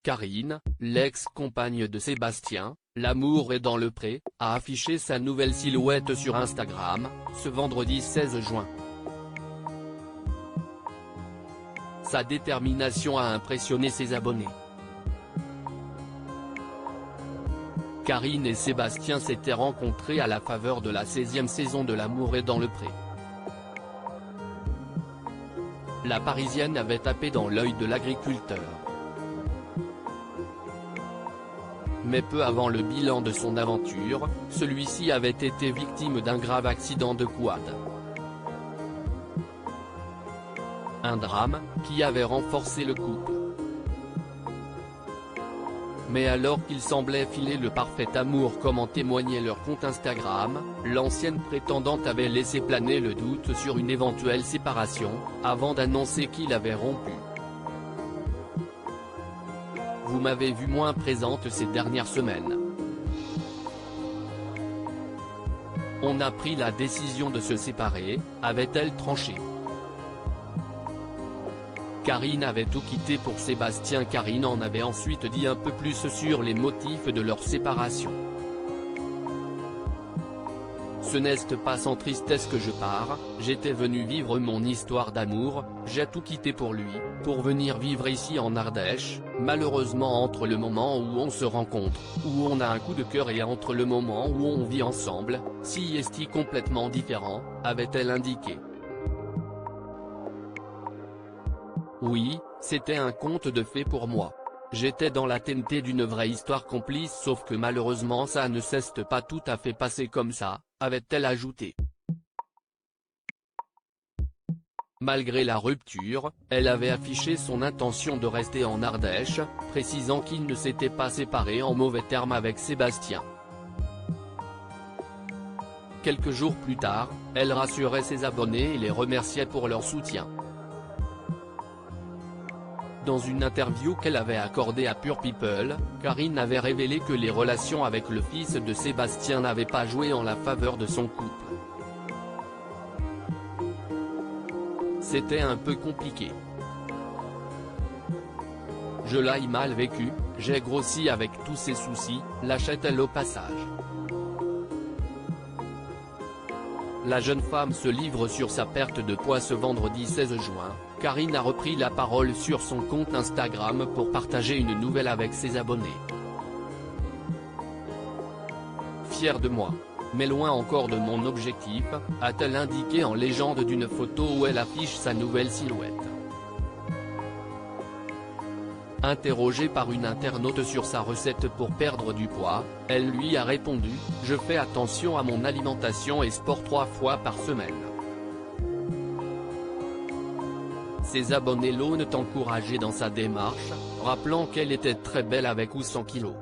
Karine, l'ex-compagne de Sébastien, L'amour est dans le pré, a affiché sa nouvelle silhouette sur Instagram, ce vendredi 16 juin. Sa détermination a impressionné ses abonnés. Karine et Sébastien s'étaient rencontrés à la faveur de la 16e saison de L'amour est dans le pré. La Parisienne avait tapé dans l'œil de l'agriculteur. Mais peu avant le bilan de son aventure, celui-ci avait été victime d'un grave accident de quad. Un drame, qui avait renforcé le couple. Mais alors qu'il semblait filer le parfait amour comme en témoignait leur compte Instagram, l'ancienne prétendante avait laissé planer le doute sur une éventuelle séparation, avant d'annoncer qu'il avait rompu. Vous m'avez vue moins présente ces dernières semaines. On a pris la décision de se séparer, avait-elle tranché. Karine avait tout quitté pour Sébastien. Karine en avait ensuite dit un peu plus sur les motifs de leur séparation. Ce n'est pas sans tristesse que je pars, j'étais venu vivre mon histoire d'amour, j'ai tout quitté pour lui, pour venir vivre ici en Ardèche, malheureusement entre le moment où on se rencontre, où on a un coup de cœur et entre le moment où on vit ensemble, si est complètement différent, avait-elle indiqué. Oui, c'était un conte de fées pour moi. J'étais dans la TNT d'une vraie histoire complice sauf que malheureusement ça ne s'est pas tout à fait passé comme ça, avait-elle ajouté. Malgré la rupture, elle avait affiché son intention de rester en Ardèche, précisant qu'ils ne s'étaient pas séparés en mauvais termes avec Sébastien. Quelques jours plus tard, elle rassurait ses abonnés et les remerciait pour leur soutien. Dans une interview qu'elle avait accordée à Pure People, Karine avait révélé que les relations avec le fils de Sébastien n'avaient pas joué en la faveur de son couple. C'était un peu compliqué. Je l'ai mal vécu, j'ai grossi avec tous ces soucis, lâchait-elle au passage. La jeune femme se livre sur sa perte de poids ce vendredi 16 juin, Karine a repris la parole sur son compte Instagram pour partager une nouvelle avec ses abonnés. Fière de moi. Mais loin encore de mon objectif, a-t-elle indiqué en légende d'une photo où elle affiche sa nouvelle silhouette. Interrogée par une internaute sur sa recette pour perdre du poids, elle lui a répondu « Je fais attention à mon alimentation et sport 3 fois par semaine ». Ses abonnés l'ont encouragée dans sa démarche, rappelant qu'elle était très belle avec ou sans kilos.